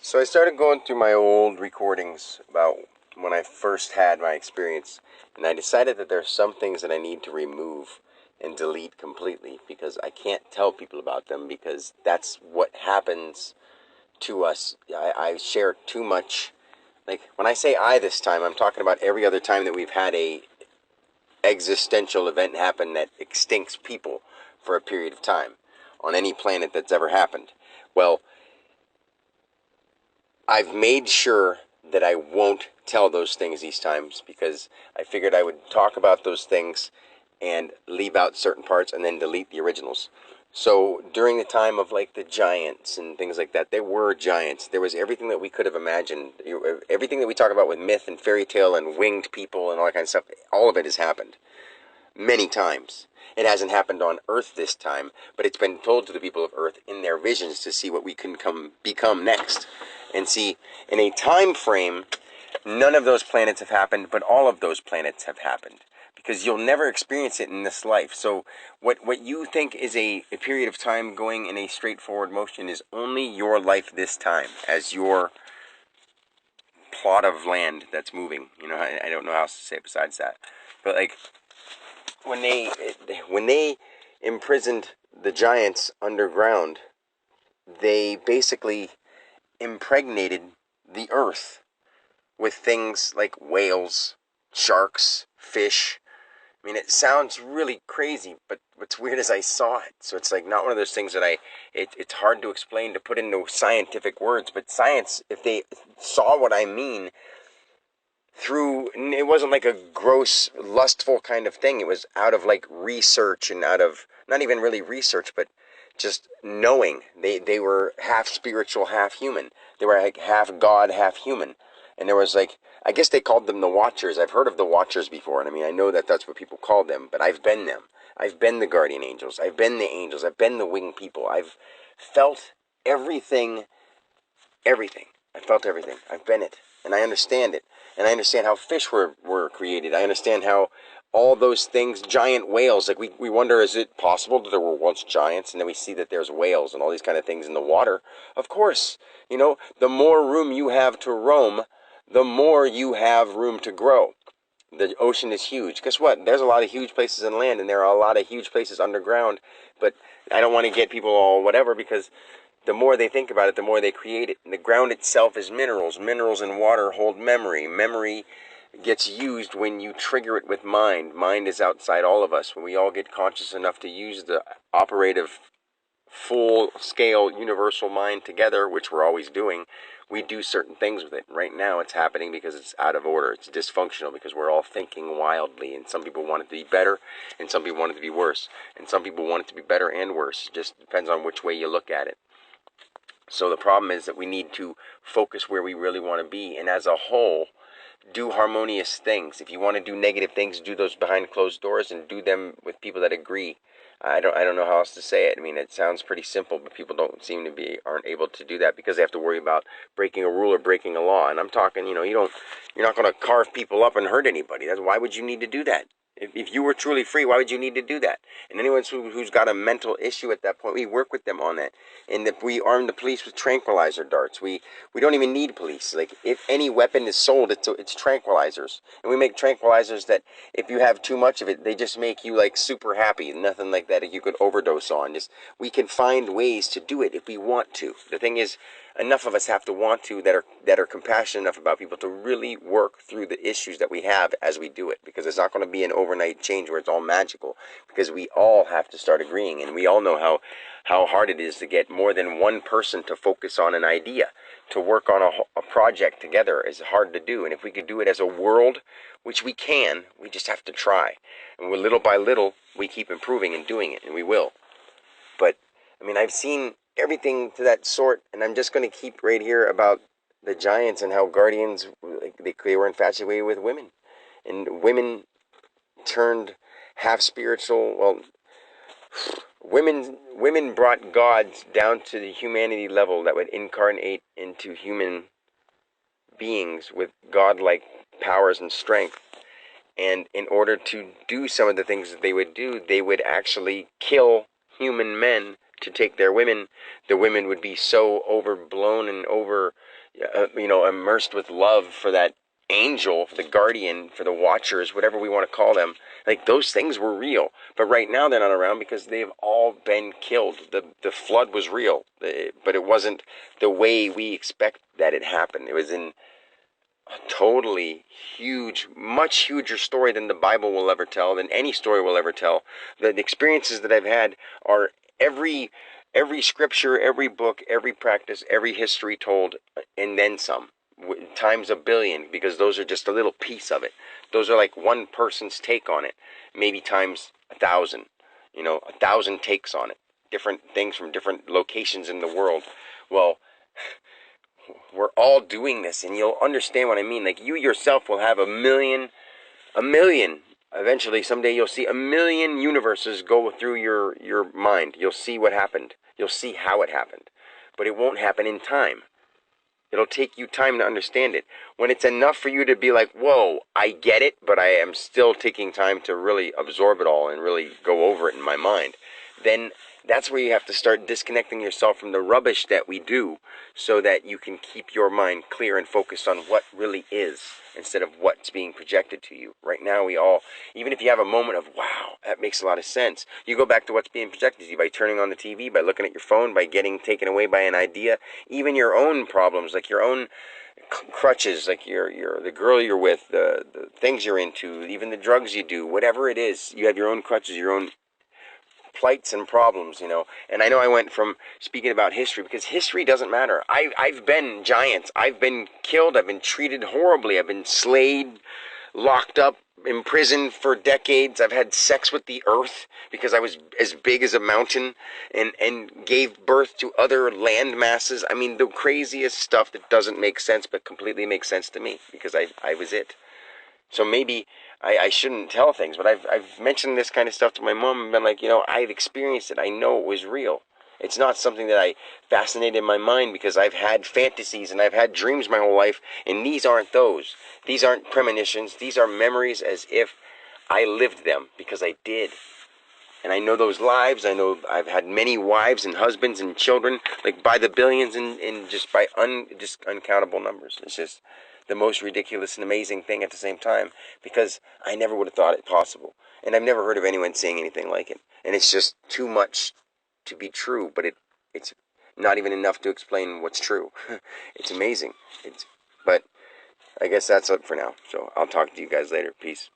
So I started going through my old recordings about when I first had my experience, and I decided that there are some things that I need to remove and delete completely because I can't tell people about them because that's what happens to us. I share too much. Like when I say I this time, I'm talking about every other time that we've had a existential event happen that extincts people for a period of time on any planet that's ever happened. Well, I've made sure that I won't tell those things these times because I figured I would talk about those things and leave out certain parts and then delete the originals. So during the time of like the giants and things like that, there were giants. There was everything that we could have imagined. Everything that we talk about with myth and fairy tale and winged people and all that kind of stuff, all of it has happened many times. It hasn't happened on Earth this time, but it's been told to the people of Earth in their visions to see what we can become next. And see, in a time frame, none of those planets have happened, but all of those planets have happened. Because you'll never experience it in this life. So what you think is a period of time going in a straightforward motion is only your life this time as your plot of land that's moving. I don't know how else to say it besides that. But like when they imprisoned the giants underground, they basically impregnated the earth with things like whales, sharks, fish. I mean, it sounds really crazy, but what's weird is I saw it. So it's like not one of those things that it's hard to explain, to put into scientific words. But science, if they saw what I mean, it wasn't like a gross, lustful kind of thing. It was out of like research and out of, not even really research, but just knowing. They were half spiritual, half human. They were like half God, half human. And there was like, I guess they called them the Watchers. I've heard of the Watchers before, and I mean, I know that that's what people call them, but I've been them. I've been the guardian angels. I've been the angels. I've been the winged people. I've felt everything, everything. I felt everything. I've been it, and I understand it. And I understand how fish were created. I understand how all those things, giant whales, like we wonder, is it possible that there were once giants? And then we see that there's whales and all these kind of things in the water. Of course, the more room you have to roam, the more you have room to grow. The ocean is huge. Guess what? There's a lot of huge places in land, and there are a lot of huge places underground. But I don't want to get people all whatever because the more they think about it, the more they create it. And the ground itself is minerals. Minerals and water hold memory. Memory gets used when you trigger it with mind. Mind is outside all of us. When we all get conscious enough to use the operative, full-scale, universal mind together, which we're always doing, we do certain things with it. Right now it's happening because it's out of order. It's dysfunctional because we're all thinking wildly. And some people want it to be better, and some people want it to be worse. And some people want it to be better and worse. It just depends on which way you look at it. So the problem is that we need to focus where we really want to be, and as a whole, do harmonious things. If you want to do negative things, do those behind closed doors and do them with people that agree. I don't know how else to say it. I mean, it sounds pretty simple, but people aren't able to do that because they have to worry about breaking a rule or breaking a law. And I'm talking, you're not going to carve people up and hurt anybody. Why would you need to do that? If you were truly free, why would you need to do that? And anyone who's got a mental issue at that point, we work with them on that. And if we arm the police with tranquilizer darts, we don't even need police. Like, if any weapon is sold, it's tranquilizers. And we make tranquilizers that if you have too much of it, they just make you like super happy. Nothing like that you could overdose on. We can find ways to do it if we want to. The thing is, enough of us have to want to that are compassionate enough about people to really work through the issues that we have as we do it, because it's not going to be an overnight change where it's all magical, because we all have to start agreeing, and we all know how hard it is to get more than one person to focus on an idea, to work on a project together is hard to do. And if we could do it as a world, which we can, we just have to try, and little by little we keep improving and doing it, and we will. But I mean, I've seen everything to that sort, and I'm just going to keep right here about the giants and how guardians, like, they were infatuated with women, and women turned half spiritual. Well, women brought gods down to the humanity level that would incarnate into human beings with godlike powers and strength. And in order to do some of the things that they would do, they would actually kill human men to take their women, the women would be so overblown and immersed with love for that angel, for the guardian, for the watchers, whatever we want to call them. Like, those things were real. But right now they're not around because they've all been killed. The flood was real, but it wasn't the way we expect that it happened. It was in a totally huge, much huger story than the Bible will ever tell, than any story will ever tell. The experiences that I've had are every scripture, every book, every practice, every history told, and then some, times a billion, because those are just a little piece of it. Those are like one person's take on it, maybe times 1,000, 1,000 takes on it, different things from different locations in the world. Well, we're all doing this, and you'll understand what I mean. Like, you yourself will have a million, eventually someday you'll see a million universes go through your mind. You'll see what happened. You'll see how it happened. But it won't happen in time. It'll take you time to understand it. When it's enough for you to be like, whoa, I get it, but I am still taking time to really absorb it all and really go over it in my mind, then that's where you have to start disconnecting yourself from the rubbish that we do, so that you can keep your mind clear and focused on what really is instead of what's being projected to you. Right now, we all, even if you have a moment of, wow, that makes a lot of sense, you go back to what's being projected to you by turning on the TV, by looking at your phone, by getting taken away by an idea, even your own problems, like your own crutches, like the girl you're with, the things you're into, even the drugs you do, whatever it is, you have your own crutches, your own plights and problems, And I know I went from speaking about history, because history doesn't matter. I've been giants. I've been killed. I've been treated horribly. I've been slayed, locked up, imprisoned for decades. I've had sex with the earth because I was as big as a mountain, and gave birth to other land masses. I mean, the craziest stuff that doesn't make sense but completely makes sense to me, because I was it. So maybe I shouldn't tell things, but I've mentioned this kind of stuff to my mom and been like, I've experienced it. I know it was real. It's not something that I fascinated in my mind because I've had fantasies and I've had dreams my whole life, and these aren't those. These aren't premonitions. These are memories as if I lived them, because I did. And I know those lives. I know I've had many wives and husbands and children, like by the billions, and just by just uncountable numbers. It's just the most ridiculous and amazing thing at the same time, because I never would have thought it possible. And I've never heard of anyone saying anything like it. And it's just too much to be true, but it's not even enough to explain what's true. It's amazing. But I guess that's it for now. So I'll talk to you guys later. Peace.